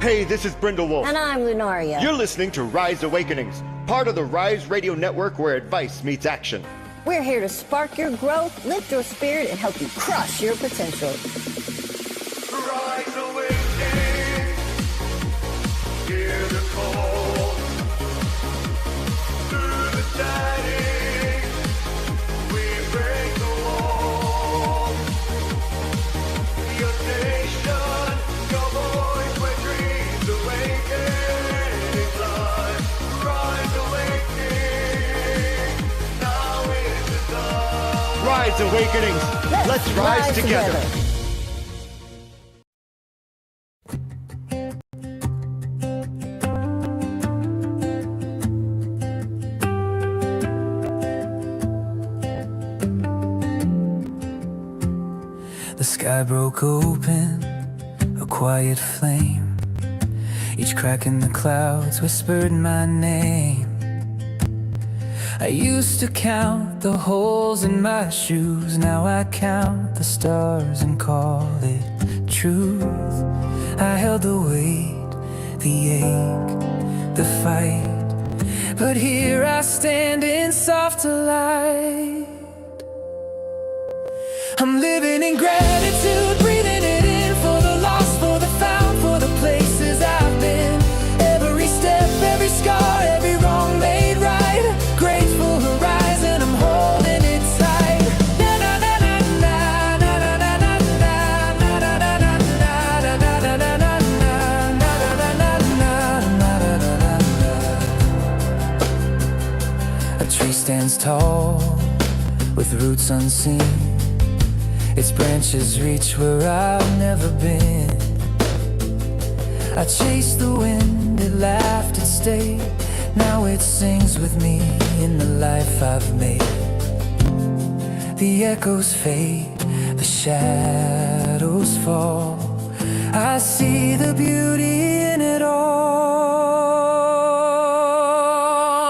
Hey, this is Brindlewolf. And I'm Lunaria. You're listening to Rise Awakenings, part of the Rise Radio Network where advice meets action. We're here to spark your growth, lift your spirit, and help you crush your potential. Rise Awakening, hear the call. Through the static, we break the wall. Your station, your voice, where dreams awaken in life. Rise Awakening, now is the time. Rise Awakenings, let's rise together. The sky broke open, a quiet flame. Each crack in the clouds whispered my name. I used to count the holes in my shoes. Now I count the stars and call it truth. I held the weight, the ache, the fight, but here I stand in softer light. I'm living in gratitude, breathing it in for the lost, for the found, for the places I've been. Every step, every scar, every wrong made right. Grateful horizon, I'm holding it tight. Na na na na na na na na na na na na na. A tree stands tall with roots unseen. Its branches reach where I've never been. I chased the wind, it laughed, it stayed. Now it sings with me in the life I've made. The echoes fade, the shadows fall. I see the beauty in it all.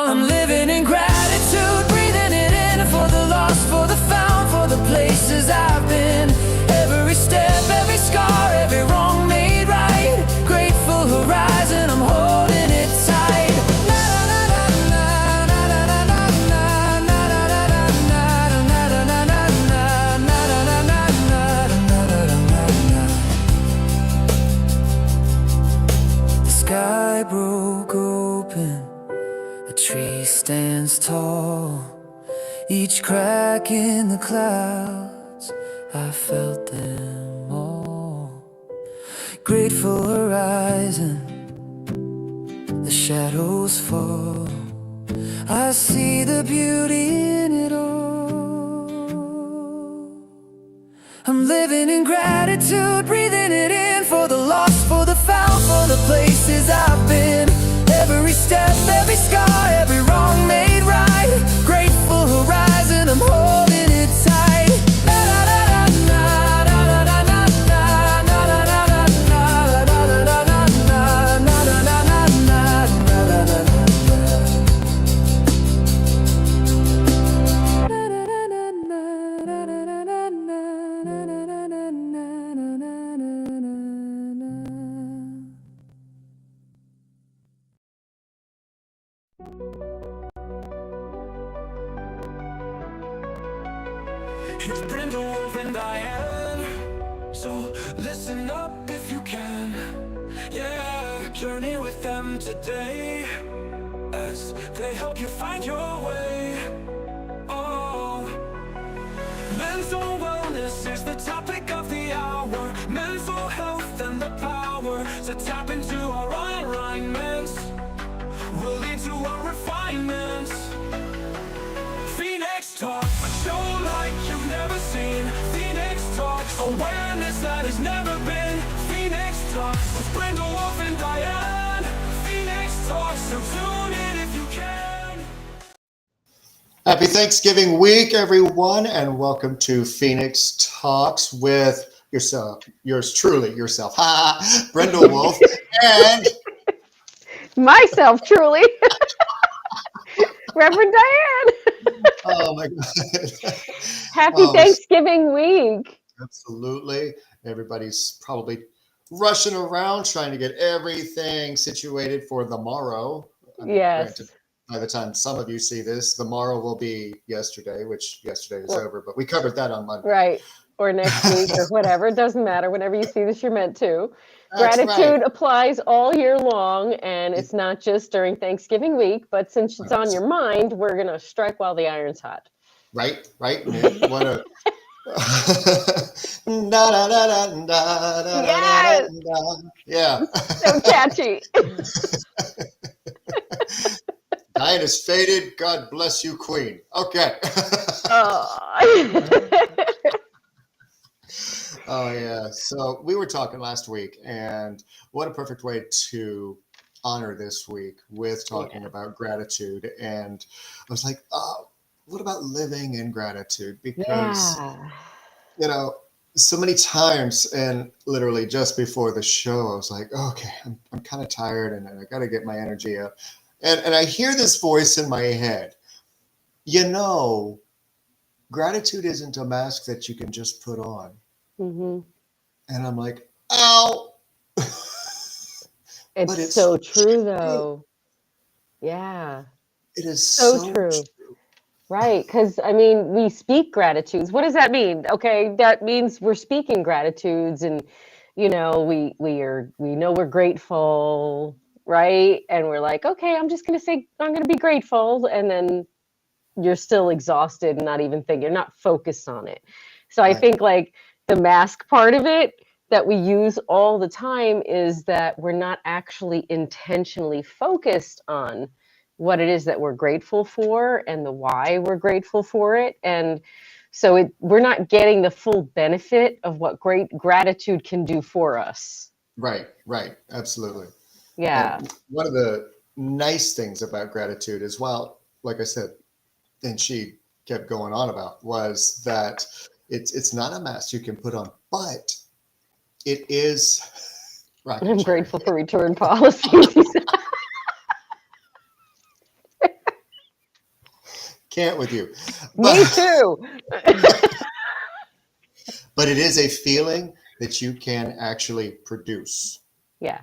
I'm living in gratitude, breathing it in for the lost, for the found, for the places I've been. Every step, every scar, every wrong made right. Grateful horizon, I'm holding it tight. The sky broke open, a tree stands tall. Each crack in the clouds, I felt them all. Grateful horizon, the shadows fall. I see the beauty in it all. I'm living in gratitude, breathing it in for the lost, for the found, for the places I've been. Every step, every scar, every wrong made right. Grateful horizon, I'm holding it tight. It's Brindlewolf and Diane, so listen up if you can. Yeah, journey with them today as they help you find your way. Oh, mental wellness is the topic of the hour. Mental health and the power to tap into our alignments will lead to our refinements. Phoenix Talk, a show like you've never seen. Phoenix Talks, awareness that has never been. Phoenix Talks with Brindlewolf and Diane. Phoenix Talks, so tune in if you can. Happy Thanksgiving week, everyone, and welcome to Phoenix Talks with yourself, yours truly, yourself, Brindlewolf, and myself truly, Reverend Diane. Oh my God. Happy Thanksgiving week. Absolutely. Everybody's probably rushing around trying to get everything situated for the morrow. I mean, Yes. granted, by the time some of you see this, the morrow will be yesterday, which yesterday is over, but we covered that on Monday. Right. Or next week or whatever. It doesn't matter. Whenever you see this, you're meant to. That's Gratitude right. applies all year long, and it's not just during Thanksgiving week, but since it's on your mind, we're going to strike while the iron's hot. Right. What a da, da, da, da, da, da, da, Yes! da. Yeah. So catchy. Diane is faded. God bless you, Queen. Okay. Oh. Oh yeah. So we were talking last week, and what a perfect way to honor this week with talking about gratitude. And I was like, oh, what about living in gratitude? Because Yeah. you know, so many times, and literally just before the show, I was like, okay, I'm kind of tired, and I got to get my energy up. And I hear this voice in my head, gratitude isn't a mask that you can just put on. Mm-hmm. And I'm like, ow. But It's so true, though. Yeah. It is So true. Right. Because, I mean, we speak gratitudes. What does that mean? Okay. That means we're speaking gratitudes, and, we know we're grateful. Right. And we're like, okay, I'm just going to say, I'm going to be grateful. And then you're still exhausted and not even thinking, you're not focused on it. So I think like the mask part of it that we use all the time is that we're not actually intentionally focused on what it is that we're grateful for and the why we're grateful for it. And so we're not getting the full benefit of what great gratitude can do for us. Right. Absolutely. Yeah. And one of the nice things about gratitude as well, like I said, and she kept going on about, was that it's not a mask you can put on, but it is right. I'm grateful for return policies. Can't with you. Me too. But it is a feeling that you can actually produce. Yeah.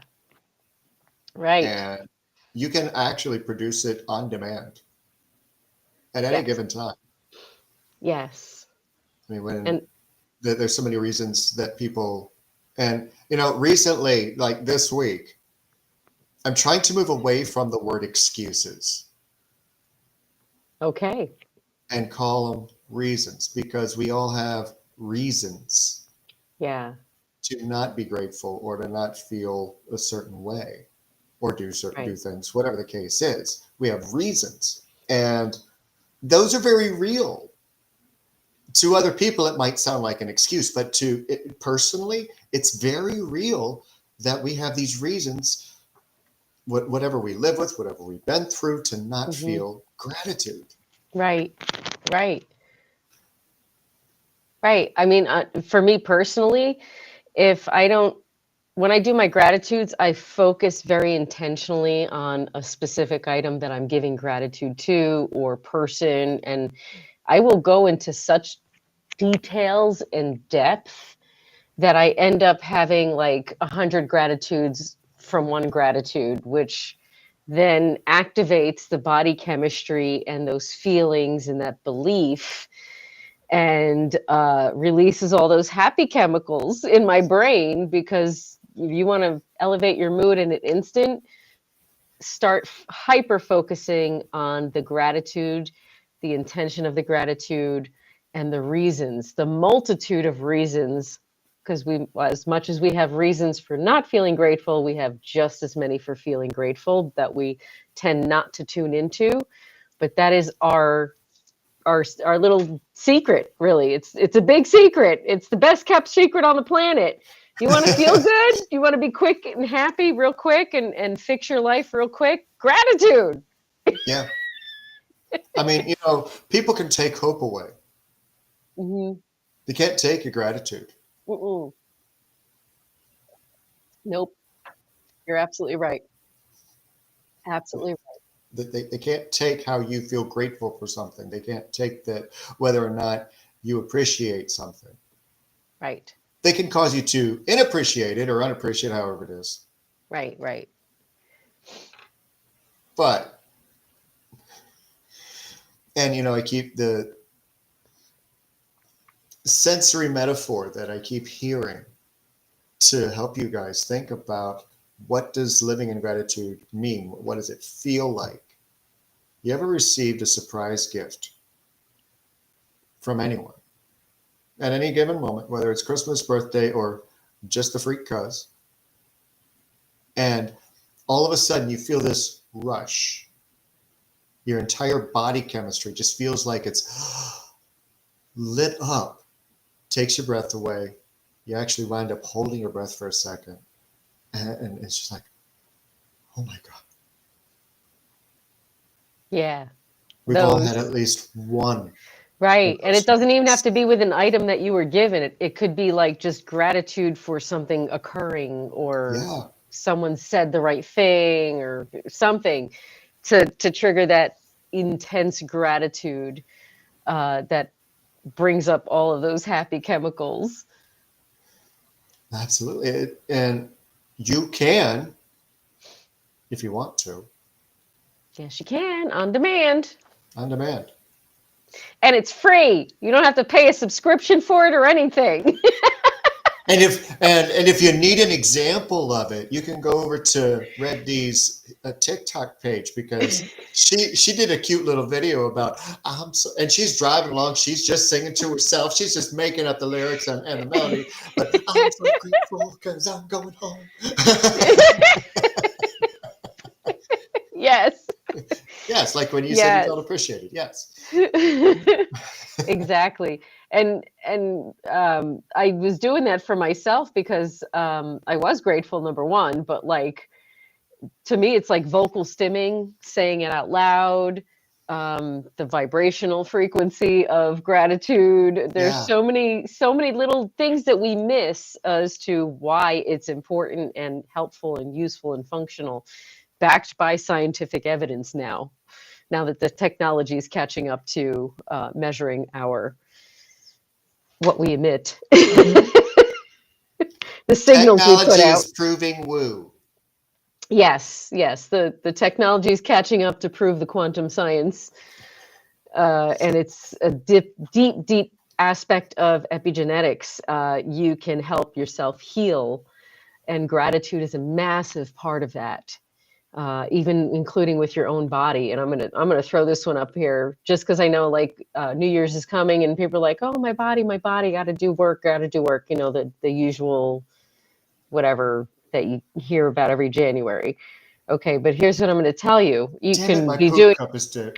Right. And you can actually produce it on demand at any given time. Yes. I mean, there's so many reasons that people, and recently, like this week, I'm trying to move away from the word excuses. Okay. And call them reasons, because we all have reasons. Yeah. To not be grateful or to not feel a certain way or do things, whatever the case is. We have reasons, and those are very real. To other people, it might sound like an excuse, but personally, it's very real that we have these reasons, whatever we live with, whatever we've been through, to not feel gratitude. Right. I mean, for me personally, when I do my gratitudes, I focus very intentionally on a specific item that I'm giving gratitude to or person. And I will go into such details and depth that I end up having like 100 gratitudes from one gratitude, which then activates the body chemistry and those feelings and that belief, and releases all those happy chemicals in my brain. Because if you want to elevate your mood in an instant, start hyper focusing on the gratitude, the intention of the gratitude, and the reasons, the multitude of reasons. Because as much as we have reasons for not feeling grateful, we have just as many for feeling grateful that we tend not to tune into. But that is our little secret, really. It's a big secret. It's the best kept secret on the planet. You want to feel good? You want to be quick and happy real quick and fix your life real quick? Gratitude. Yeah. I mean, people can take hope away. Mm-hmm. They can't take your gratitude. Mm-mm. Nope. You're absolutely right. Absolutely right. They can't take how you feel grateful for something. They can't take that, whether or not you appreciate something. Right. they can cause you to inappreciate it or unappreciate, however it is. Right, right. But, and I keep the sensory metaphor that I keep hearing to help you guys think about, what does living in gratitude mean? What does it feel like? You ever received a surprise gift from anyone at any given moment, whether it's Christmas, birthday, or just the freak cuz, and all of a sudden you feel this rush? Your entire body chemistry just feels like it's lit up, takes your breath away. You actually wind up holding your breath for a second, and it's just like, oh my God. Yeah. We've all had at least one. Right. And it doesn't even have to be with an item that you were given. It could be like just gratitude for something occurring, or someone said the right thing or something to trigger that intense gratitude that brings up all of those happy chemicals. Absolutely. And you can, if you want to. Yes, you can, on demand. On demand. And it's free. You don't have to pay a subscription for it or anything. And if you need an example of it, you can go over to Rev D's TikTok page, because she did a cute little video about, and she's driving along, she's just singing to herself, she's just making up the lyrics and the melody, but I'm so grateful because I'm going home. Yes. Yes, like when you said you felt appreciated. Yes. Exactly. And I was doing that for myself because I was grateful, number one, but like, to me, it's like vocal stimming, saying it out loud, the vibrational frequency of gratitude. There's so many little things that we miss as to why it's important and helpful and useful and functional, backed by scientific evidence now that the technology is catching up to measuring what we emit. The signals we put out. Technology is proving woo. Yes. The technology is catching up to prove the quantum science. And it's a deep aspect of epigenetics. You can help yourself heal, and gratitude is a massive part of that. Even including with your own body. And I'm gonna throw this one up here just because I know, like, New Year's is coming and people are like, oh, my body, gotta do work, the usual whatever that you hear about every January. Okay, but here's what I'm gonna tell you. Damn it, my poop cup is dead.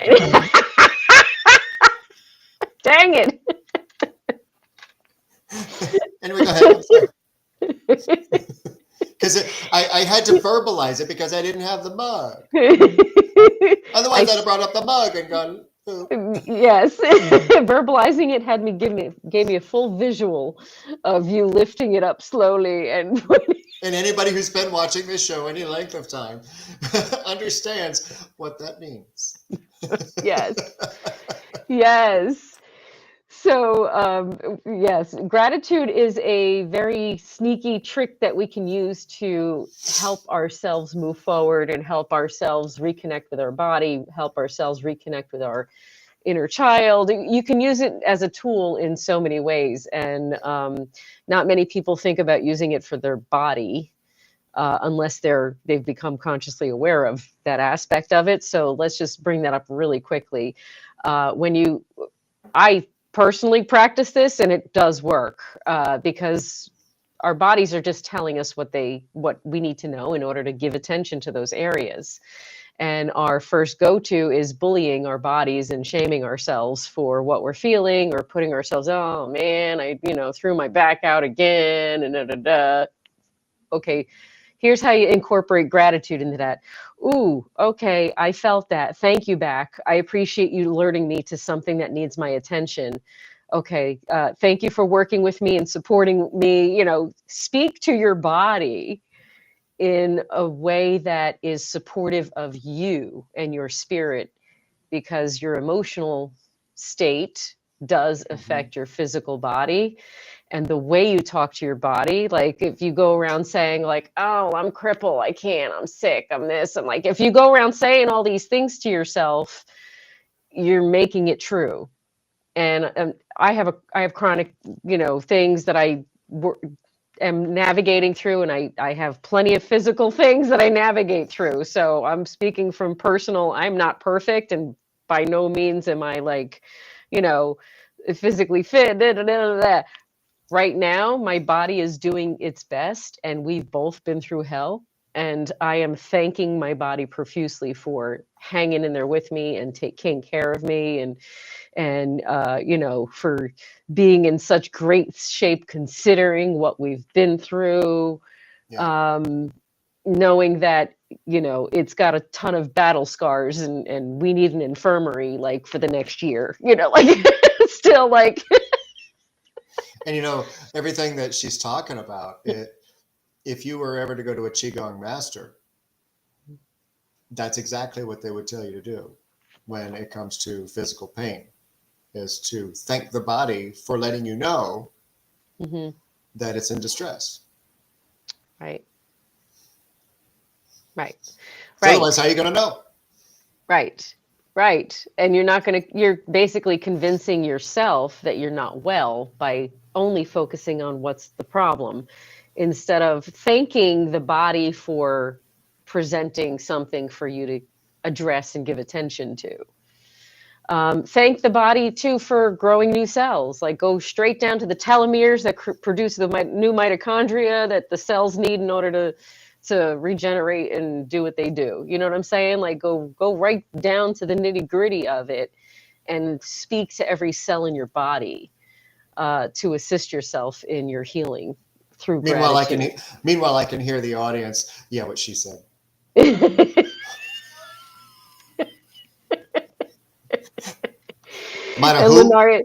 Dang it. Anyway, go ahead. I'm sorry. Because I had to verbalize it because I didn't have the mug. Otherwise, I'd have brought up the mug and gone. Oh. Yes, verbalizing it gave me a full visual of you lifting it up slowly and. And anybody who's been watching this show any length of time understands what that means. Yes. So, yes, gratitude is a very sneaky trick that we can use to help ourselves move forward and help ourselves reconnect with our body, help ourselves reconnect with our inner child. You can use it as a tool in so many ways, and not many people think about using it for their body unless they've become consciously aware of that aspect of it. So let's just bring that up really quickly. I personally practice this, and it does work because our bodies are just telling us what we need to know in order to give attention to those areas. And our first go-to is bullying our bodies and shaming ourselves for what we're feeling, or putting ourselves, oh man, I threw my back out again, and Okay, here's how you incorporate gratitude into that. Ooh, okay, I felt that. Thank you, back. I appreciate you alerting me to something that needs my attention. Okay, thank you for working with me and supporting me. Speak to your body in a way that is supportive of you and your spirit, because your emotional state does affect your physical body. and the way you talk to your body. Like if you go around saying like, oh, I'm crippled, I can't, I'm sick, I'm this, I'm like, if you go around saying all these things to yourself, you're making it true. And I have chronic, things that I am navigating through, and I have plenty of physical things that I navigate through. So I'm speaking from personal. I'm not perfect, and by no means am I like, physically fit. Da, da, da, da, da. Right now, my body is doing its best, and we've both been through hell. And I am thanking my body profusely for hanging in there with me and taking care of me, and for being in such great shape considering what we've been through. Yeah. Knowing that it's got a ton of battle scars, and we need an infirmary like for the next year, like still like. And everything that she's talking about, if you were ever to go to a Qigong master, that's exactly what they would tell you to do when it comes to physical pain, is to thank the body for letting you know that it's in distress. Right. Right. So Right. otherwise, how are you going to know? Right. Right. And you're basically convincing yourself that you're not well by only focusing on what's the problem, instead of thanking the body for presenting something for you to address and give attention to. Thank the body too for growing new cells, like go straight down to the telomeres that produce the new mitochondria that the cells need in order to regenerate and do what they do. You know what I'm saying? Like go right down to the nitty gritty of it and speak to every cell in your body to assist yourself in your healing through gratitude. Meanwhile, I can hear the audience. Yeah, what she said. And Lunaria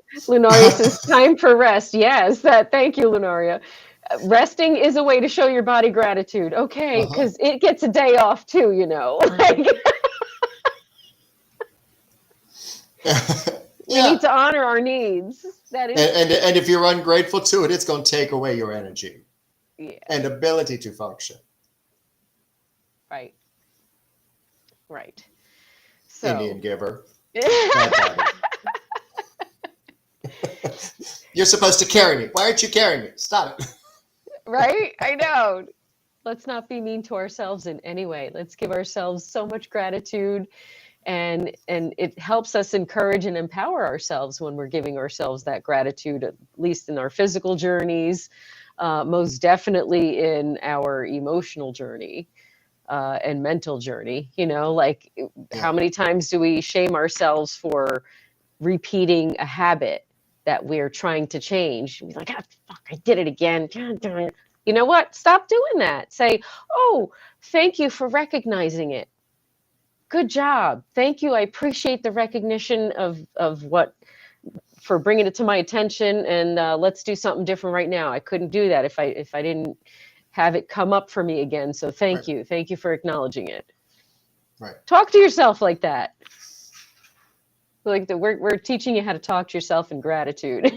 says, time for rest. Yes, thank you, Lunaria. Resting is a way to show your body gratitude. Okay, because it gets a day off too, Like, we need to honor our needs. That is, and if you're ungrateful to it, it's going to take away your energy and ability to function. Right. Right. So, Indian giver. You're supposed to carry me. Why aren't you carrying me? Stop it. Right? I know. Let's not be mean to ourselves in any way. Let's give ourselves so much gratitude, and it helps us encourage and empower ourselves when we're giving ourselves that gratitude, at least in our physical journeys, most definitely in our emotional journey and mental journey. How many times do we shame ourselves for repeating a habit that we're trying to change? We're like, fuck, I did it again. You know what? Stop doing that. Say, oh, thank you for recognizing it. Good job. Thank you. I appreciate the recognition of what, for bringing it to my attention, and let's do something different right now. I couldn't do that if I didn't have it come up for me again. So thank you. Thank you for acknowledging it. Right. Talk to yourself like that. Like we're teaching you how to talk to yourself in gratitude.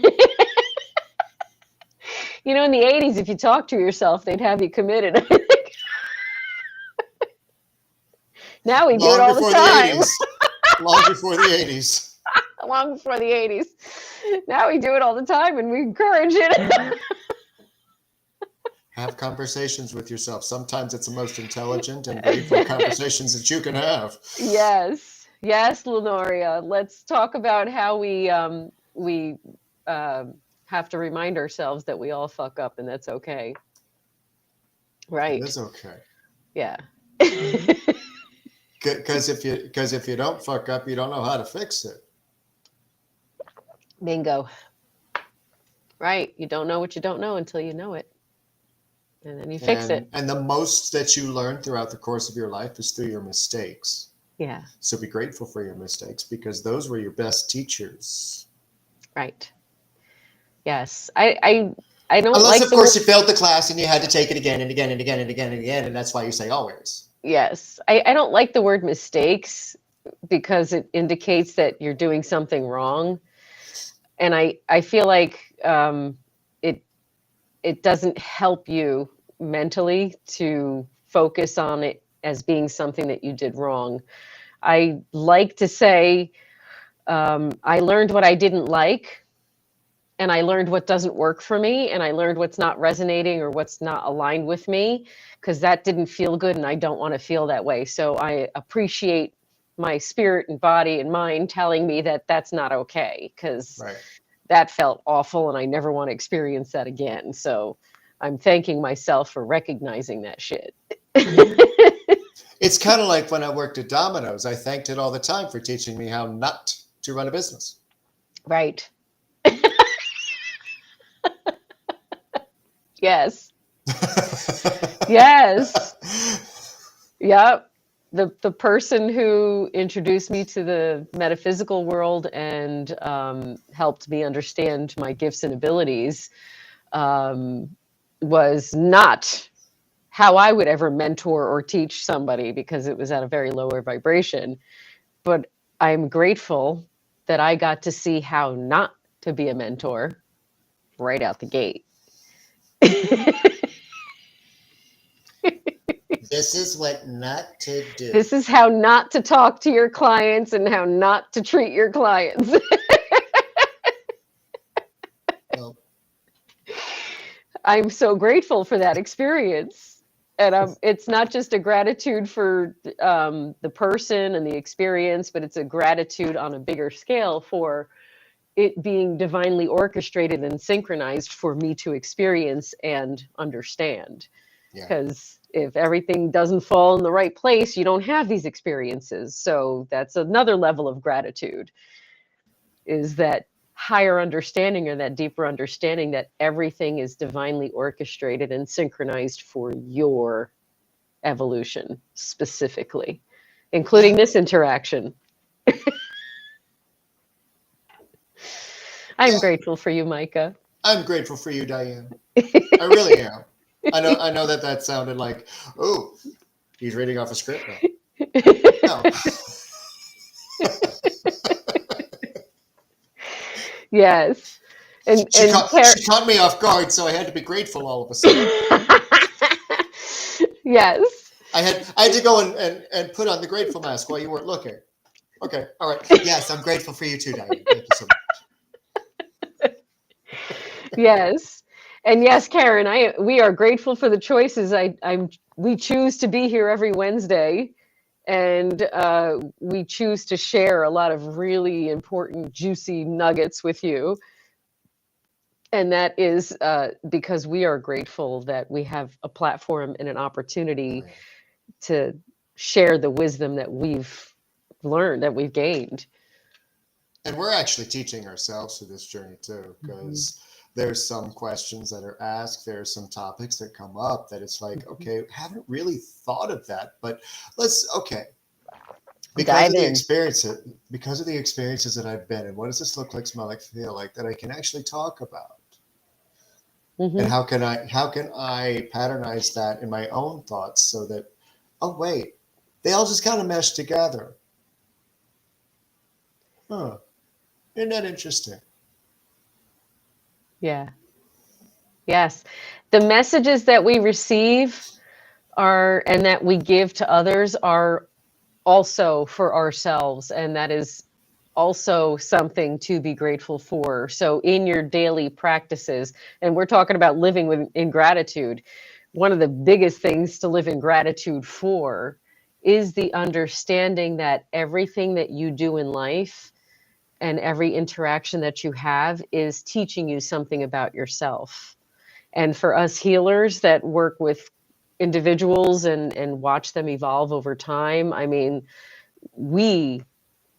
In the 80s, if you talk to yourself, they'd have you committed. Now we do it all the time. Long before the 80s. Long before the 80s. Now we do it all the time, and we encourage it. Have conversations with yourself. Sometimes it's the most intelligent and grateful conversations that you can have. Yes, Lunaria. Let's talk about how we have to remind ourselves that we all fuck up, and that's okay. Right. It is okay. Yeah. Because if you don't fuck up, you don't know how to fix it. Bingo. Right. You don't know what you don't know until you know it. And then you fix it. And the most that you learn throughout the course of your life is through your mistakes. Yeah. So be grateful for your mistakes, because those were your best teachers. Right. Yes. I don't Unless, like of course, you failed the class and you had to take it again and again and again and again and again. And that's why you say always. Yes. I don't like the word mistakes, because it indicates that you're doing something wrong. And I feel like it doesn't help you mentally to focus on it as being something that you did wrong. I like to say, I learned what I didn't like, and I learned what doesn't work for me, and I learned what's not resonating or what's not aligned with me, because that didn't feel good, and I don't want to feel that way. So I appreciate my spirit and body and mind telling me that that's not okay, because Right. that felt awful, and I never want to experience that again. So I'm thanking myself for recognizing that shit. It's kind of like when I worked at Domino's. I thanked it all the time for teaching me how not to run a business. Right. Yes. Yes. Yep. The person who introduced me to the metaphysical world and helped me understand my gifts and abilities was not how I would ever mentor or teach somebody, because it was at a very lower vibration. But I'm grateful that I got to see how not to be a mentor right out the gate. This is what not to do. This is how not to talk to your clients and how not to treat your clients. Well, I'm so grateful for that experience. And it's not just a gratitude for the person and the experience, but it's a gratitude on a bigger scale for it being divinely orchestrated and synchronized for me to experience and understand. yeah. Because if everything doesn't fall in the right place, you don't have these experiences. So that's another level of gratitude, is that higher understanding or that deeper understanding that everything is divinely orchestrated and synchronized for your evolution specifically, including this interaction. I'm grateful for you, Michka. I'm grateful for you, Diane. I really am. I know that sounded like, oh, he's reading off a script now. No. Yes. And She caught me off guard, so I had to be grateful all of a sudden. Yes. I had to go and put on the grateful mask while you weren't looking. Okay, all right. Yes, I'm grateful for you too, Diane. Thank you so much. Yes. And yes, Karen, we are grateful for the choices. We choose to be here every Wednesday, and we choose to share a lot of really important, juicy nuggets with you. And that is because we are grateful that we have a platform and an opportunity to share the wisdom that we've learned, that we've gained. And we're actually teaching ourselves through this journey too, because there's some questions that are asked, there's some topics that come up that it's like, okay, haven't really thought of that, but because of the experiences that I've been in, what does this look like, smell like, feel like, that I can actually talk about? Mm-hmm. And how can I patternize that in my own thoughts so that, oh wait, they all just kind of mesh together. Huh. Isn't that interesting? Yeah. Yes. The messages that we receive and that we give to others are also for ourselves. And that is also something to be grateful for. So in your daily practices, and we're talking about living in gratitude, one of the biggest things to live in gratitude for is the understanding that everything that you do in life and every interaction that you have is teaching you something about yourself. And for us healers that work with individuals and watch them evolve over time, I mean, we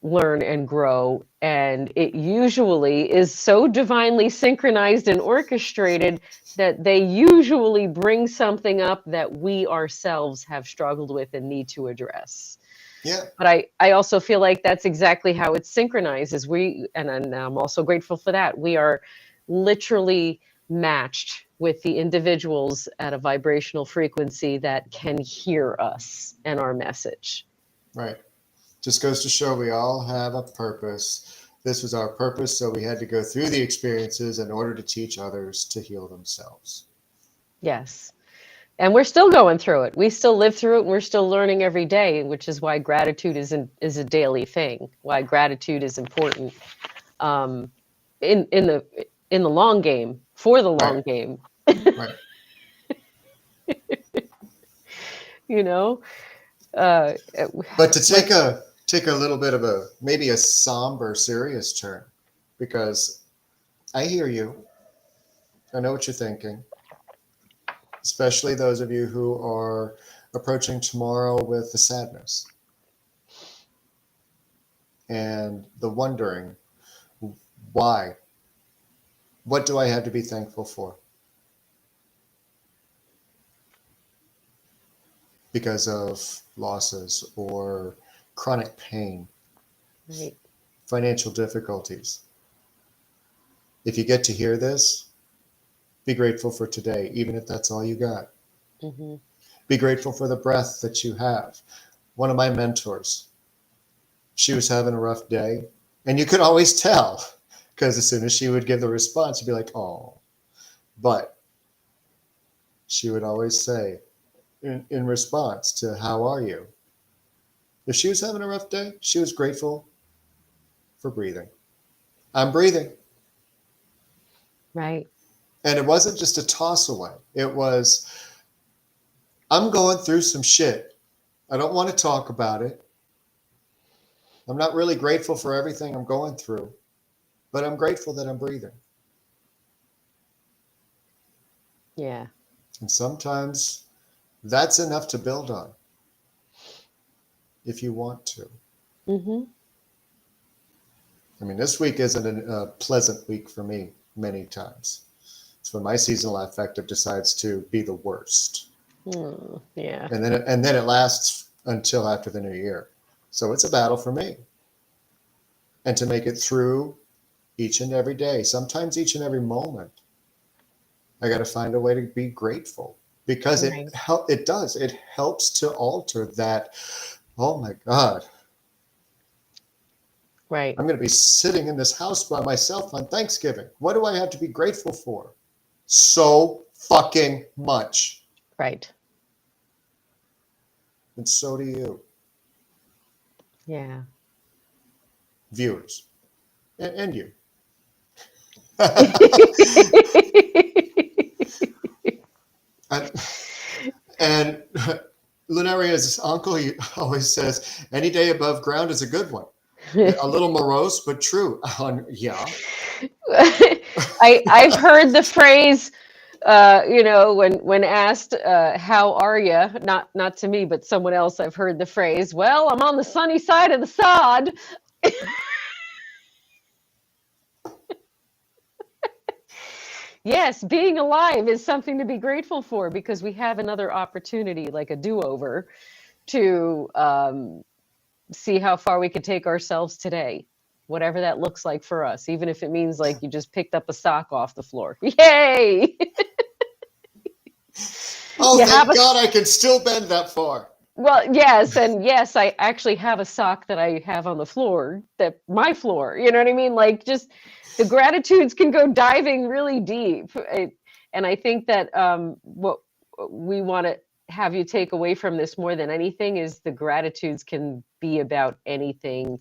learn and grow, and it usually is so divinely synchronized and orchestrated that they usually bring something up that we ourselves have struggled with and need to address. Yeah. But I also feel like that's exactly how it's synchronized, is and I'm also grateful for that. We are literally matched with the individuals at a vibrational frequency that can hear us and our message. Right. Just goes to show we all have a purpose. This was our purpose, so we had to go through the experiences in order to teach others to heal themselves. Yes. And we're still going through it. We still live through it, and we're still learning every day, which is why gratitude is a daily thing. Why gratitude is important um, in the long game, for the long Right. game. Right. You know, uh, But to like take a little bit of a maybe a somber, serious turn, because I hear you. I know what you're thinking, especially those of you who are approaching tomorrow with the sadness and the wondering why. What do I have to be thankful for? Because of losses or chronic pain, right. financial difficulties. If you get to hear this, be grateful for today, even if that's all you got. Hmm. Be grateful for the breath that you have. One of my mentors, she was having a rough day, and you could always tell because as soon as she would give the response, you'd be like, oh. But she would always say, in response to, how are you? If she was having a rough day, she was grateful for breathing. I'm breathing. Right. And it wasn't just a toss away. It was, I'm going through some shit. I don't want to talk about it. I'm not really grateful for everything I'm going through, but I'm grateful that I'm breathing. Yeah. And sometimes that's enough to build on if you want to. Hmm. I mean, this week isn't a pleasant week for me many times. It's when my seasonal affective decides to be the worst. Yeah. And then it lasts until after the new year. So it's a battle for me. And to make it through each and every day, sometimes each and every moment, I got to find a way to be grateful because Right. it does. It helps to alter that. Oh my God, Right. I'm going to be sitting in this house by myself on Thanksgiving. What do I have to be grateful for? So fucking much. Right. And so do you, Yeah. viewers, and you. and, and Lunaria's uncle, he always says, any day above ground is a good one. A little morose, but true. Yeah. I've heard the phrase, when asked, how are you? Not to me, but someone else. I've heard the phrase, well, I'm on the sunny side of the sod. Yes, being alive is something to be grateful for because we have another opportunity, like a do-over, to see how far we could take ourselves today, whatever that looks like for us, even if it means like you just picked up a sock off the floor. Yay! Oh, You have thank a God I can still bend that far. Well, yes, and yes, I actually have a sock that I have on the floor, that my floor, you know what I mean? Like just the gratitudes can go diving really deep. And I think that what we want to have you take away from this more than anything is the gratitudes can be about anything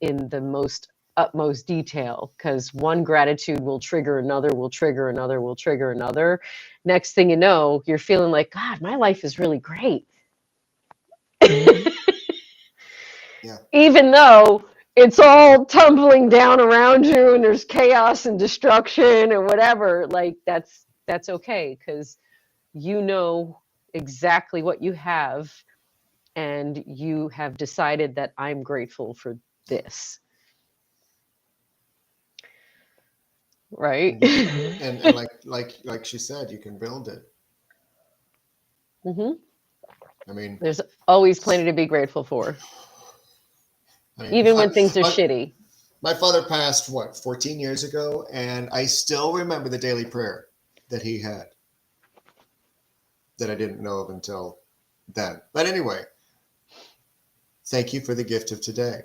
in the most utmost detail, because one gratitude will trigger another, will trigger another, will trigger another. Next thing you know, you're feeling like, God, my life is really great. Yeah. Even though it's all tumbling down around you and there's chaos and destruction and whatever, like that's okay because you know exactly what you have and you have decided that I'm grateful for this. Right? And like she said, you can build it. Hmm. I mean, There's always plenty to be grateful for, I mean, even when things are shitty. my father passed what 14 years ago, and I still remember the daily prayer that he had that I didn't know of until then. But anyway, thank you for the gift of today.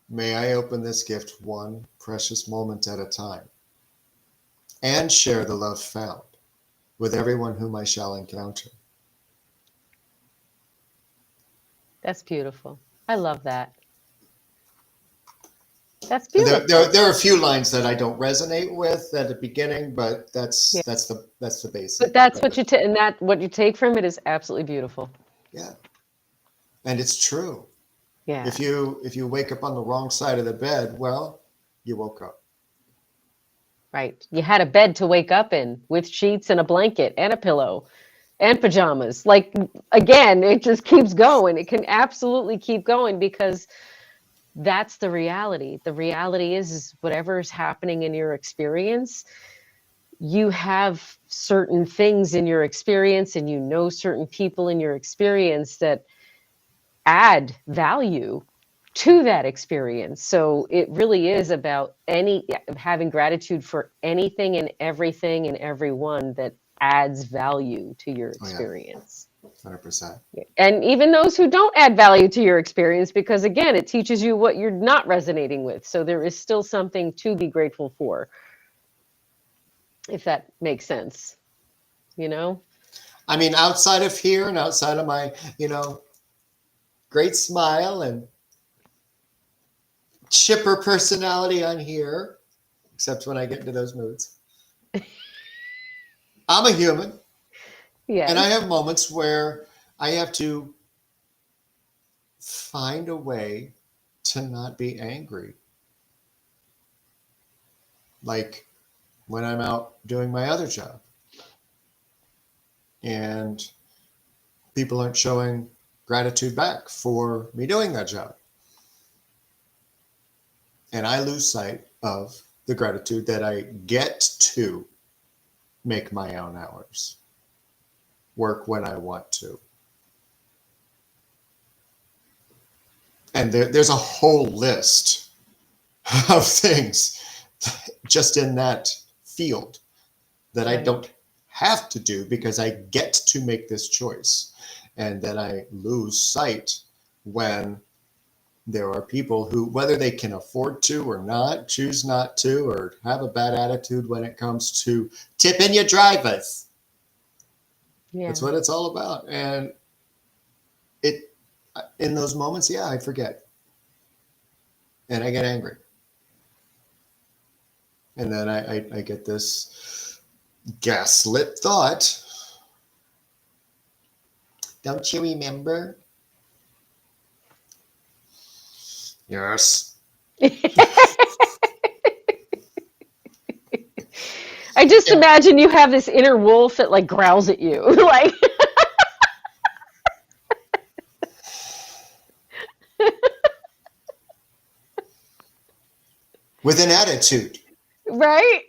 May I open this gift one precious moment at a time and share the love found with everyone whom I shall encounter. That's beautiful. I love that. That's There, beautiful. there are a few lines that I don't resonate with at the beginning, but that's the basic. But that's what you take, and that what you take from it is absolutely beautiful. Yeah, and it's true. Yeah. If you wake up on the wrong side of the bed, well, you woke up. Right. You had a bed to wake up in with sheets and a blanket and a pillow and pajamas. Like, again, it just keeps going. It can absolutely keep going because that's the reality. The reality is whatever is happening in your experience, you have certain things in your experience and you know certain people in your experience that add value to that experience. So it really is about having gratitude for anything and everything and everyone that adds value to your experience. 100%. And even those who don't add value to your experience, because again, it teaches you what you're not resonating with. So there is still something to be grateful for, if that makes sense, you know? I mean, outside of here and outside of my, great smile and chipper personality on here, except when I get into those moods. I'm a human. Yeah. And I have moments where I have to find a way to not be angry. Like when I'm out doing my other job and people aren't showing gratitude back for me doing that job. And I lose sight of the gratitude that I get to make my own hours, work when I want to. And there's a whole list of things just in that field that I don't have to do because I get to make this choice. And then I lose sight when there are people who, whether they can afford to or not, choose not to, or have a bad attitude when it comes to tipping your drivers. Yeah. That's what it's all about. And in those moments, I forget. And I get angry. And then I get this gaslit thought. Don't you remember? Yes. I just imagine you have this inner wolf that like growls at you. Like with an attitude. Right?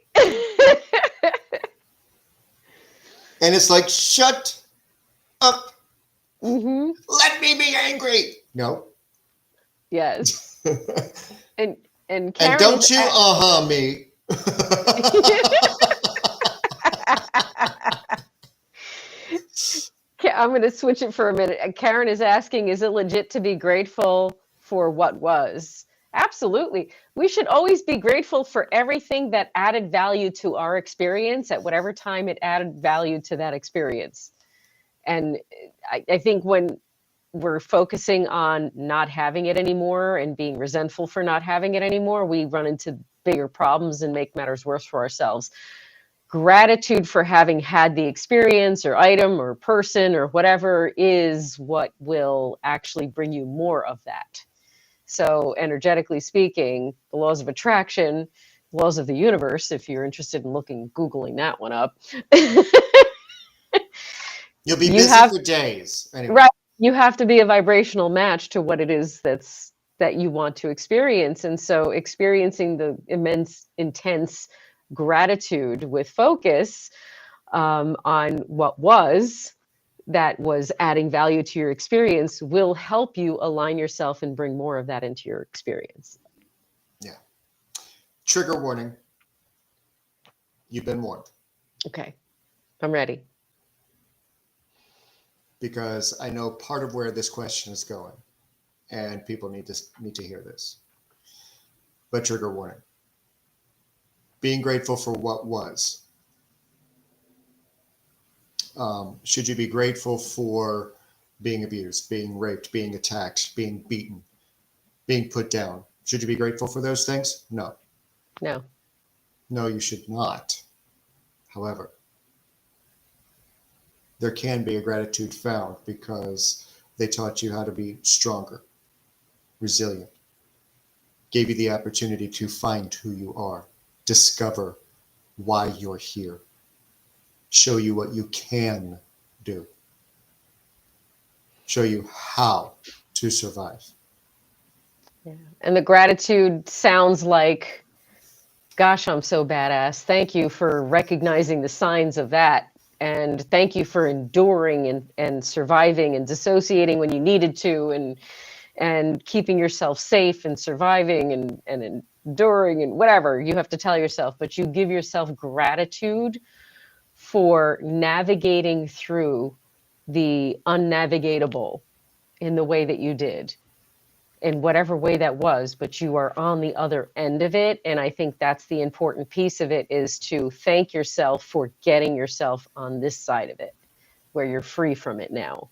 And it's like, shut up. Mm-hmm. Let me be angry. No. Yes. And Karen and don't you me. I'm going to switch it for a minute. Karen is asking, is it legit to be grateful for what was? Absolutely. We should always be grateful for everything that added value to our experience at whatever time it added value to that experience. And I think when we're focusing on not having it anymore and being resentful for not having it anymore, we run into bigger problems and make matters worse for ourselves. Gratitude for having had the experience or item or person or whatever is what will actually bring you more of that. So energetically speaking, the laws of attraction, laws of the universe, if you're interested in Googling that one up. You'll be busy for days. Anyway. Right. You have to be a vibrational match to what it is that you want to experience. And so experiencing the immense, intense gratitude with focus on what was, that was adding value to your experience will help you align yourself and bring more of that into your experience. Yeah. Trigger warning. You've been warned. Okay. I'm ready. Because I know part of where this question is going, and people need to hear this. But trigger warning. Being grateful for what was Should you be grateful for being abused, being raped, being attacked, being beaten, being put down? Should you be grateful for those things? No. No. No, you should not. However, there can be a gratitude found because they taught you how to be stronger, resilient, gave you the opportunity to find who you are, discover why you're here, show you what you can do, show you how to survive. Yeah. And the gratitude sounds like, gosh, I'm so badass. Thank you for recognizing the signs of that. And thank you for enduring and surviving and dissociating when you needed to, and keeping yourself safe and surviving and enduring and whatever you have to tell yourself. But you give yourself gratitude for navigating through the unnavigatable in the way that you did, in whatever way that was, but you are on the other end of it. And I think that's the important piece of it, is to thank yourself for getting yourself on this side of it, where you're free from it now.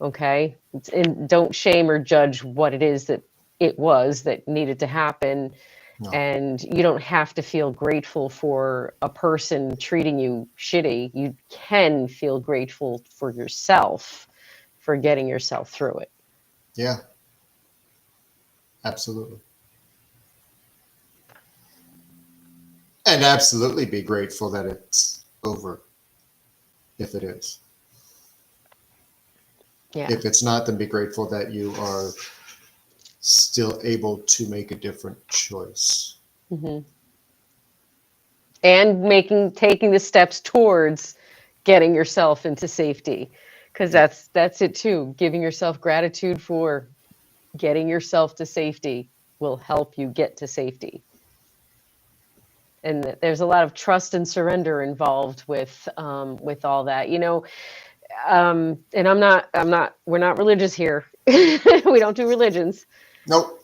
Okay? And don't shame or judge what it is that it was that needed to happen. No. And you don't have to feel grateful for a person treating you shitty. You can feel grateful for yourself for getting yourself through it. Yeah, absolutely. And absolutely be grateful that it's over, if it is. Yeah. If it's not, then be grateful that you are still able to make a different choice. Mm-hmm. And taking the steps towards getting yourself into safety, because that's it too. Giving yourself gratitude for getting yourself to safety will help you get to safety. And there's a lot of trust and surrender involved with all that, you know. And we're not religious here. We don't do religions. Nope.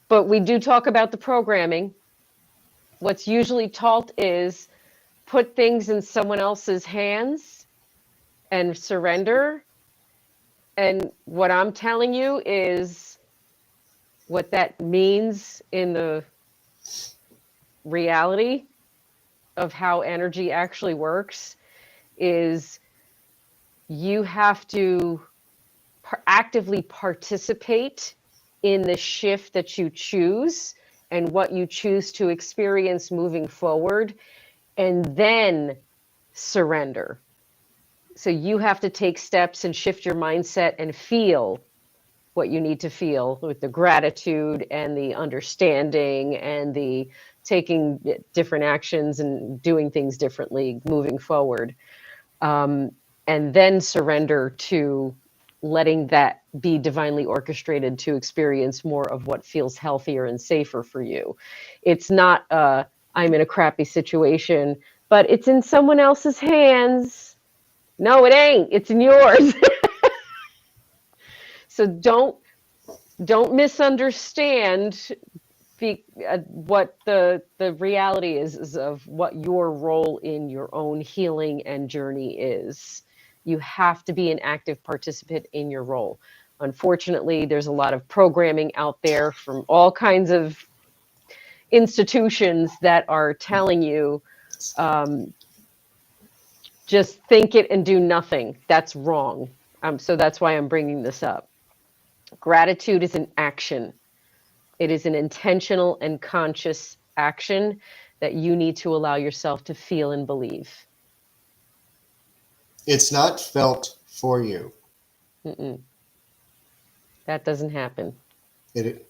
But we do talk about the programming. What's usually taught is put things in someone else's hands and surrender. And what I'm telling you is what that means in the reality of how energy actually works is you have to actively participate in the shift that you choose and what you choose to experience moving forward, and then surrender. So you have to take steps and shift your mindset and feel what you need to feel with the gratitude and the understanding and the taking different actions and doing things differently moving forward. And then surrender to letting that be divinely orchestrated to experience more of what feels healthier and safer for you. It's not I'm in a crappy situation, but it's in someone else's hands. No, it ain't. It's in yours. So don't misunderstand what the reality is of what your role in your own healing and journey is. You have to be an active participant in your role. Unfortunately, there's a lot of programming out there from all kinds of institutions that are telling you just think it and do nothing. That's wrong. So that's why I'm bringing this up. Gratitude is an action. It is an intentional and conscious action that you need to allow yourself to feel and believe. It's not felt for you. Mm-mm. That doesn't happen. It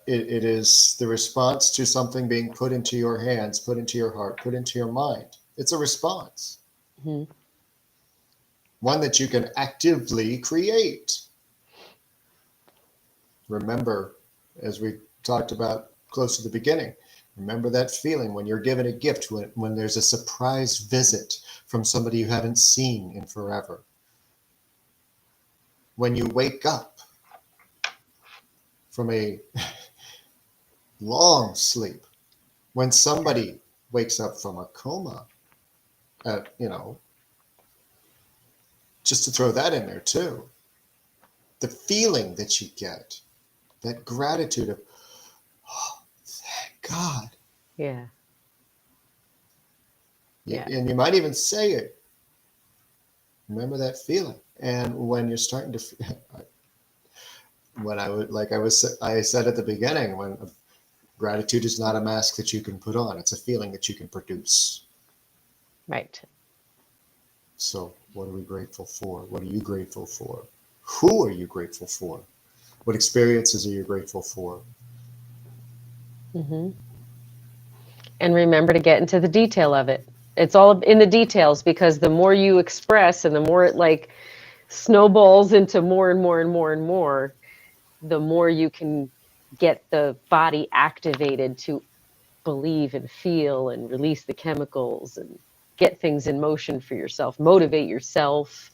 is the response to something being put into your hands, put into your heart, put into your mind. It's a response. Mm-hmm. One that you can actively create. Remember, as we talked about close to the beginning, remember that feeling when you're given a gift, when there's a surprise visit from somebody you haven't seen in forever. When you wake up from a long sleep, when somebody wakes up from a coma at, just to throw that in there too, the feeling that you get, that gratitude of, oh, thank God. Yeah. Yeah. And you might even say it. Remember that feeling. And when you're starting to, when I would, I said at the beginning, when gratitude is not a mask that you can put on, it's a feeling that you can produce. Right. So what are we grateful for? What are you grateful for? Who are you grateful for? What experiences are you grateful for? Mm-hmm. And remember to get into the detail of it. It's all in the details, because the more you express and the more it like snowballs into more and more and more and more, the more you can get the body activated to believe and feel and release the chemicals and get things in motion for yourself, motivate yourself,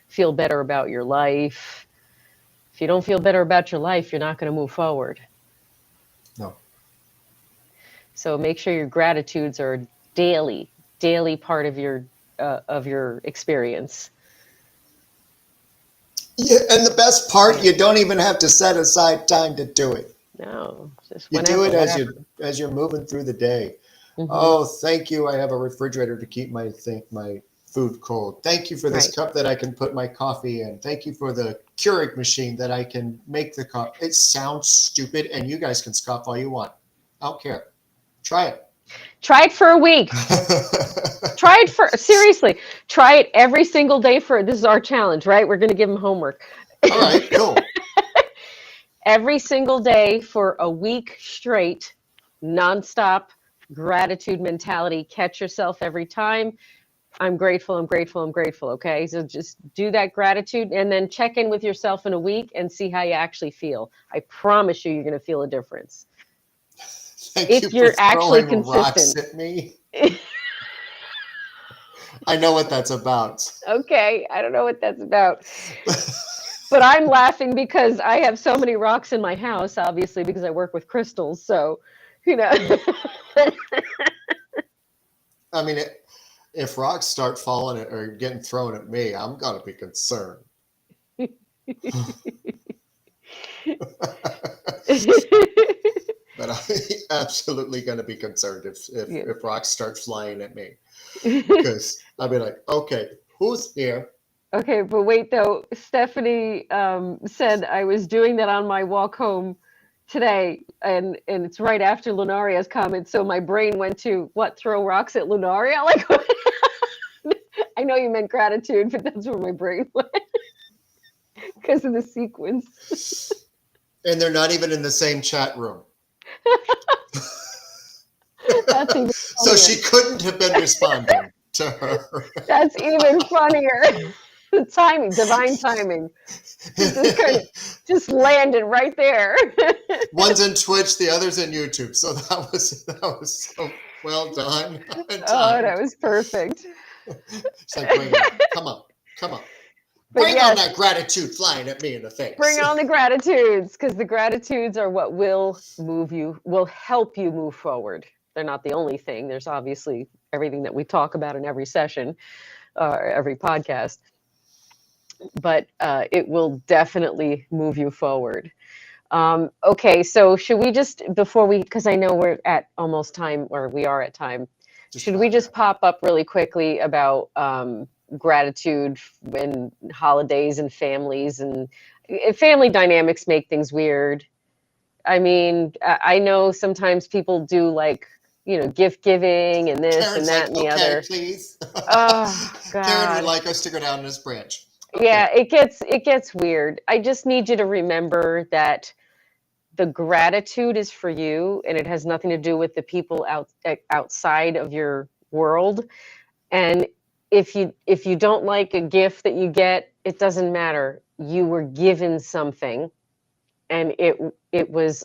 feel better about your life. If you don't feel better about your life, you're not going to move forward. No. So make sure your gratitudes are a daily part of your experience. Yeah, and the best part, you don't even have to set aside time to do it. No, just You whenever, do it whatever. as you're moving through the day. Mhm. Oh, thank you. I have a refrigerator to keep my food cold. Thank you for this Right. cup that I can put my coffee in. Thank you for the Keurig machine that I can make the coffee. It sounds stupid, and you guys can scoff all you want. I don't care. Try it. Try it for a week. Seriously, try it every single day this is our challenge, right? We're going to give them homework. All right, cool. Every single day for a week straight, nonstop gratitude mentality. Catch yourself every time. I'm grateful, I'm grateful, I'm grateful. Okay. So just do that gratitude and then check in with yourself in a week and see how you actually feel. I promise you're going to feel a difference. Thank If you for you're actually throwing rocks consistent. at me. I know what that's about. Okay. I don't know what that's about. But I'm laughing because I have so many rocks in my house, obviously, because I work with crystals. So, you know. I mean, if rocks start falling or getting thrown at me, I'm going to be concerned. But I'm absolutely going to be concerned if rocks start flying at me. Because I'll be like, okay, who's here? Okay, but wait though. Stephanie said I was doing that on my walk home today, and it's right after Lunaria's comment. So my brain went to what? Throw rocks at Lunaria? Like, I know you meant gratitude, but that's where my brain went because of the sequence. And they're not even in the same chat room. That's even So funnier. she couldn't have been responding to her. That's even funnier. Timing, divine timing. Just landed right there. One's in Twitch, the other's in YouTube. So that was so well done. Oh, that was perfect. It's like, bring it on. Come on. But Bring yes, on that gratitude flying at me in the face. bring on the gratitudes, because the gratitudes are what will help you move forward. They're not the only thing. There's obviously everything that we talk about in every session, every podcast. But it will definitely move you forward. Okay, so should we just, because I know we're at almost time, or we are at time, should we just pop up really quickly about gratitude and holidays and families and family dynamics make things weird? I mean, I know sometimes people do like, gift giving and this Karen's and that like, and the okay, other. please. Oh, God. Karen would like us to go down this branch. Okay. Yeah, it gets weird. I just need you to remember that the gratitude is for you, and it has nothing to do with the people outside of your world. And if you don't like a gift that you get, it doesn't matter. You were given something, and it was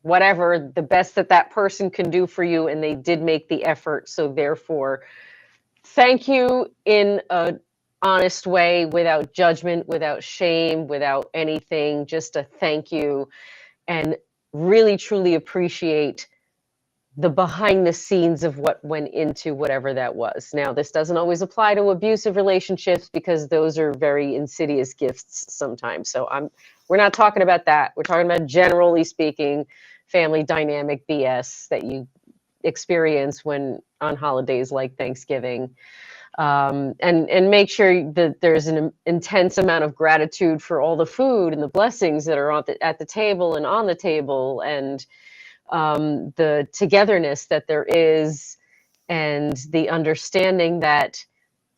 whatever the best that person can do for you, and they did make the effort. So therefore, thank you in a honest way, without judgment, without shame, without anything, just a thank you, and really truly appreciate the behind the scenes of what went into whatever that was. Now, this doesn't always apply to abusive relationships because those are very insidious gifts sometimes. So we're not talking about that. We're talking about, generally speaking, family dynamic BS that you experience when on holidays like Thanksgiving. And make sure that there's an intense amount of gratitude for all the food and the blessings that are at the table and on the table, and the togetherness that there is, and the understanding that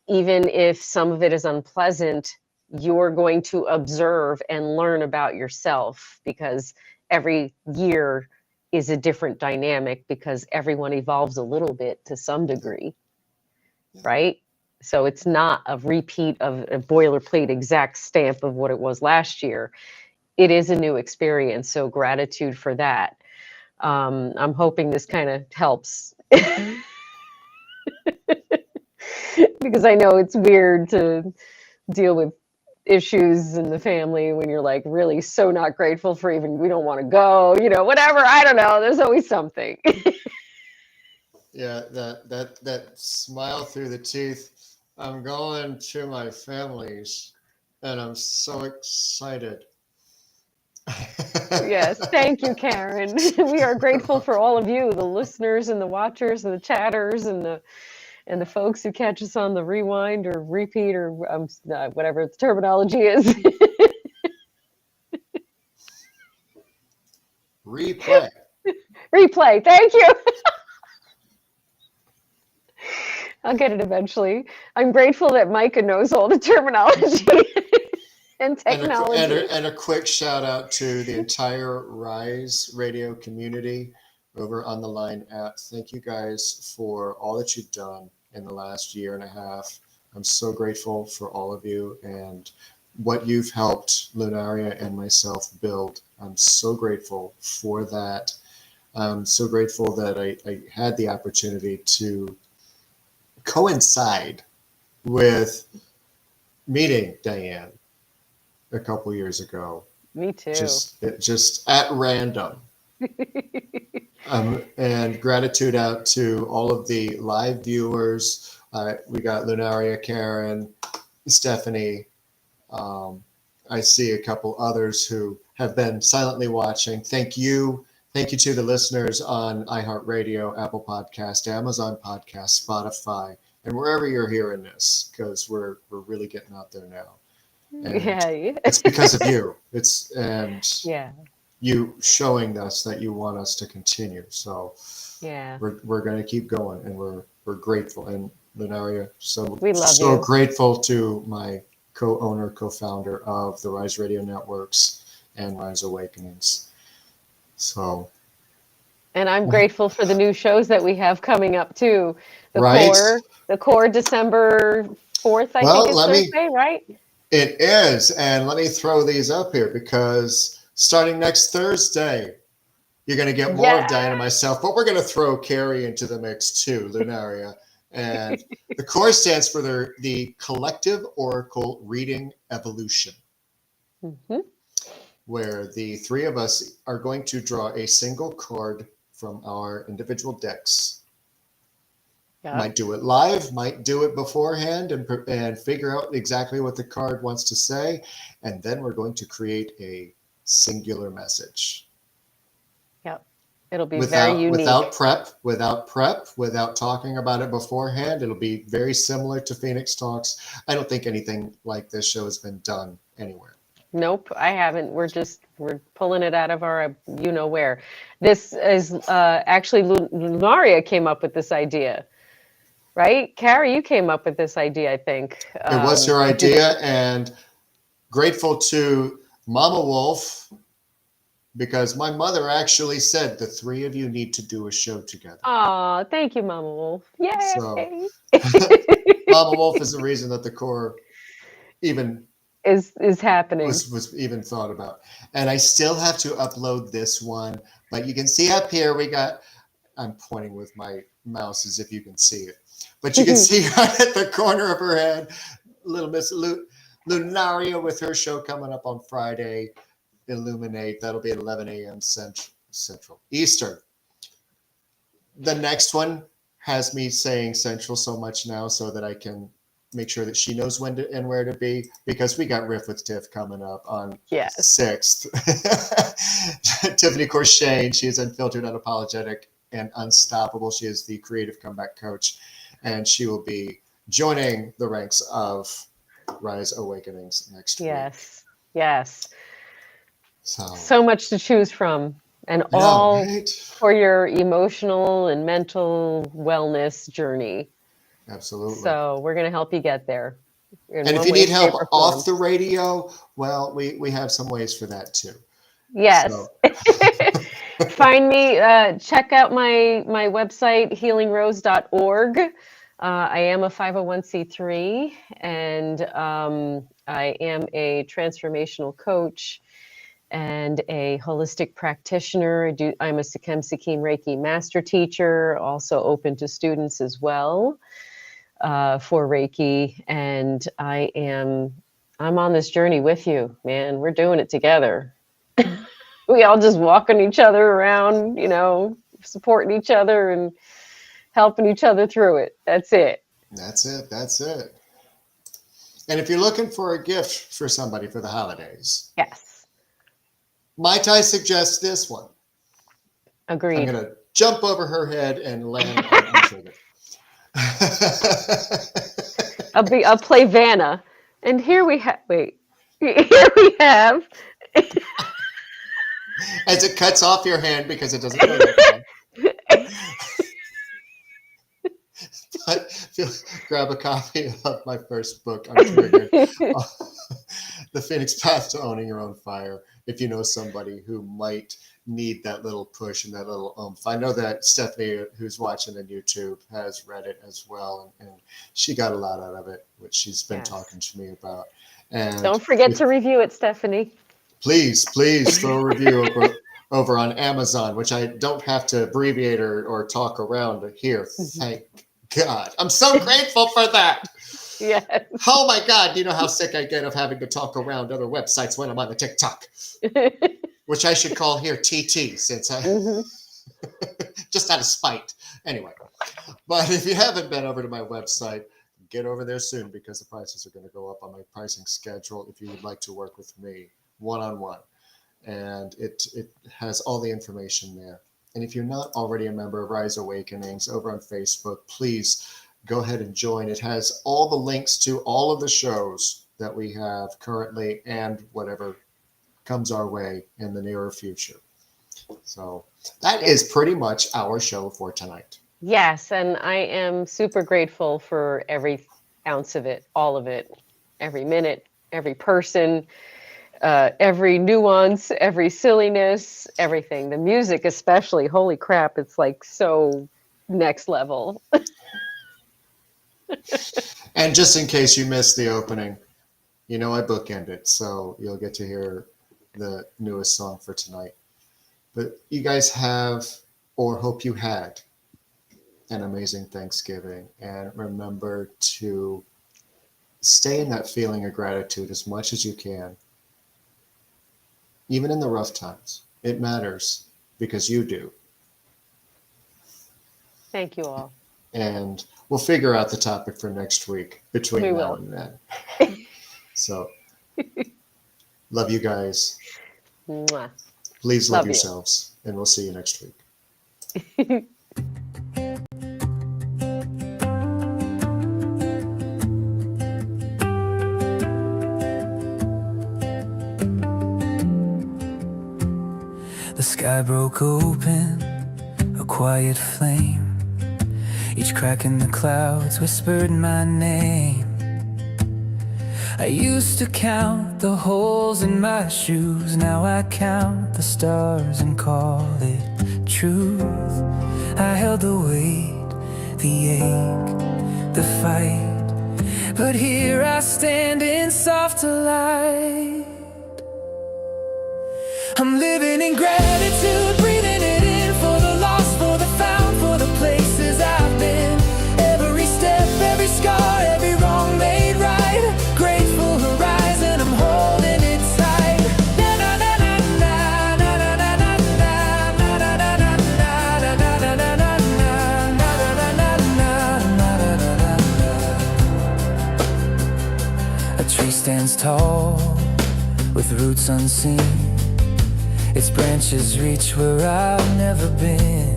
even if some of it is unpleasant, you're going to observe and learn about yourself, because every year is a different dynamic, because everyone evolves a little bit to some degree, right? So it's not a repeat of a boilerplate exact stamp of what it was last year. It is a new experience, so gratitude for that. I'm hoping this kind of helps. Because I know it's weird to deal with issues in the family when you're like really so not grateful for, even we don't want to go, whatever. I don't know. There's always something. Yeah, that smile through the teeth. I'm going to my family's, and I'm so excited. Yes, thank you, Karen. We are grateful for all of you, the listeners and the watchers and the chatters and the folks who catch us on the rewind or repeat or whatever the terminology is. Replay. Replay. Thank you. I'll get it eventually. I'm grateful that Micah knows all the terminology and technology. And a quick shout out to the entire Rise Radio community over on the Line app. Thank you guys for all that you've done in the last year and a half. I'm so grateful for all of you and what you've helped Lunaria and myself build. I'm so grateful for that. I'm so grateful that I had the opportunity to coincide with meeting Diane a couple years ago. Me too. Just at random. And gratitude out to all of the live viewers. We got Lunaria, Karen, Stephanie. I see a couple others who have been silently watching. Thank you. Thank you to the listeners on iHeartRadio, Apple Podcast, Amazon Podcast, Spotify, and wherever you're hearing this, because we're really getting out there now. And yeah. It's because of you. Yeah. You showing us that you want us to continue. So yeah, we're going to keep going, and we're grateful. And Lunaria, we love so you. grateful to my co-owner, co-founder of the Rise Radio Networks and Rise Awakenings. So, and I'm grateful for the new shows that we have coming up too. The core December 4th, I think is Thursday, right? It is. And let me throw these up here, because starting next Thursday, you're going to get more of Diane and myself, but we're going to throw Carrie into the mix too, Lunaria. And the core stands for the Collective Oracle Reading Evolution, where the three of us are going to draw a single card from our individual decks. Might do it live, might do it beforehand and figure out exactly what the card wants to say. And then we're going to create a singular message. Yep. It'll be very unique. Without prep, without talking about it beforehand. It'll be very similar to Phoenix Talks. I don't think anything like this show has been done anywhere. Nope, I haven't. We're pulling it out of our where. This is actually Lunaria came up with this idea. Right? Carrie, you came up with this idea, I think. It was your idea, and grateful to Mama Wolf, because my mother actually said the three of you need to do a show together. Oh, thank you, Mama Wolf. Yay! So, Mama Wolf is the reason that the core even is happening. Was even thought about. And I still have to upload this one, but you can see up here I'm pointing with my mouse as if you can see it. But you can see right at the corner of her head, little Miss Lunaria with her show coming up on Friday, Illuminate. That'll be at 11 a.m. Central Eastern. the next one has me saying Central so much now so that I can make sure that she knows when to and where to be, because we got Riff with Tiff coming up on Yes. 6th. Tiffany Corshane, she is unfiltered, unapologetic, and unstoppable. She is the creative comeback coach, and she will be joining the ranks of Rise Awakenings next week. Yes. So So much to choose from, and Yeah, all right? for your emotional and mental wellness journey. Absolutely. So we're going to help you get there. in And if one you way, need help shape, or off form. the radio, well, we have some ways for that too. Yes. So, Find me, check out my website, healingrose.org. I am a 501c3, and I am a transformational coach and a holistic practitioner. I'm a Sikhem Sikkim Reiki master teacher, also open to students as well for Reiki. And I'm on this journey with you, man. We're doing it together. We all just walking each other around, supporting each other and helping each other through it. That's it. That's it. And if you're looking for a gift for somebody for the holidays, Yes. might I suggest this one? Agreed. I'm going to jump over her head and land on Untriggered. I'll play Vanna. And here we have, Here we have. As it cuts off your hand because it doesn't go that far. But grab a copy of my first book, Untriggered, The Phoenix Path to Owning Your Own Fire, if you know somebody who might need that little push and that little oomph. I know that Stephanie, who's watching on YouTube, has read it as well, and she got a lot out of it, which she's been talking to me about. And Don't forget to review it, Stephanie. Please throw a review over on Amazon, which I don't have to abbreviate or talk around here. Thank God. I'm so grateful for that. Yes. Oh my God. You know how sick I get of having to talk around other websites when I'm on the TikTok, which I should call here TT, since I just out of spite. Anyway, but if you haven't been over to my website, get over there soon, because the prices are going to go up on my pricing schedule if you would like to work with me one-on-one, and it has all the information there. And if you're not already a member of Rise Awakenings over on Facebook, please go ahead and join. It has all the links to all of the shows that we have currently and whatever comes our way in the nearer future. So that is pretty much our show for tonight. Yes, and I am super grateful for every ounce of it, all of it, every minute, every person, every nuance, every silliness, everything. The music especially, holy crap, it's like so next level. And just in case you missed the opening, I bookend it, so you'll get to hear the newest song for tonight. But you guys have, or hope you had, an amazing Thanksgiving, and remember to stay in that feeling of gratitude as much as you can, even in the rough times. It matters because you do. Thank you all. And we'll figure out the topic for next week between now and then. So, love you guys. Mwah. Please love Love you. yourselves, and we'll see you next week. The sky broke open, a quiet flame. Each crack in the clouds whispered my name. I used to count the holes in my shoes. Now I count the stars and call it truth. I held the weight, the ache, the fight, but here I stand in softer light. I'm living in gratitude, breathing it in, for the lost, for the found, for the places I've been. Every step, every scar, every wrong made right. Grateful horizon, I'm holding it tight. Na na na na na na na na na na na na na na na na na na. tall, with roots unseen. Its branches reach where I've never been.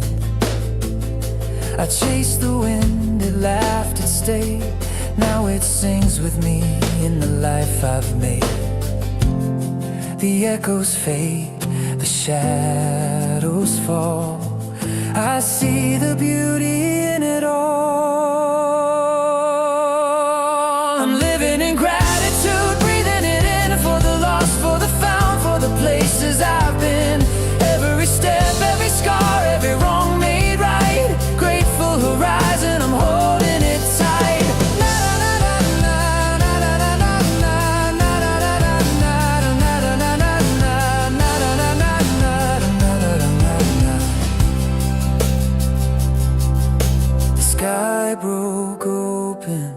I chased the wind, it laughed, it stayed. Now it sings with me in the life I've made. The echoes fade, the shadows fall. I see the beauty in it all. I'm living in gratitude, breathing it in, for the lost, for the found, for the places I've been. Every step, every scar, every wrong made right. Grateful horizon, I'm holding it tight. The sky broke open,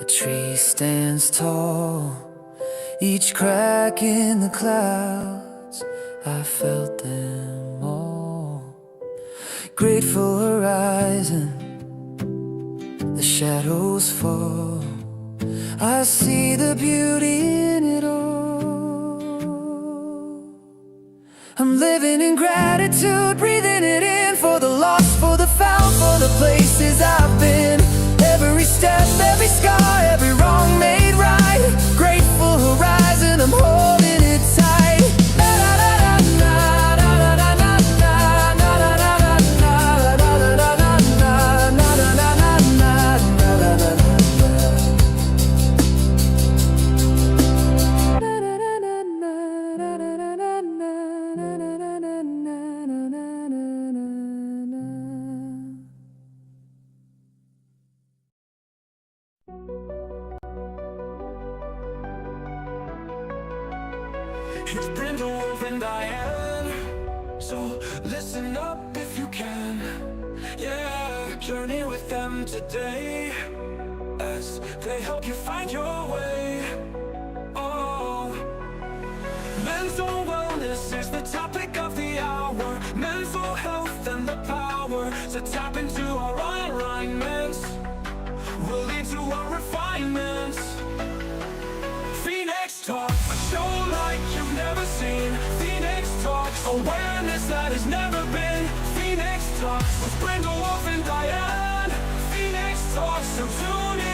a tree stands tall. Each crack in the clouds, I felt them all. Grateful horizon, the shadows fall. I see the beauty in it all. I'm living in gratitude, breathing it in, for the lost, for the found, for the places I've been. Every step, every scar, every wrong made right. Grateful horizon, I'm holding it tight. It's Brindlewolf and Diane, so listen up if you can. Yeah, journey with them today, as they help you find your way. Oh, mental wellness is the topic of the hour. Mental health and the power to tap into our alignments will lead to our refinements. Phoenix Talk, a show like you've never seen. Phoenix Talk, awareness that has never been. Phoenix Talk with Brindlewolf and Diane. Phoenix Talk, so tune in.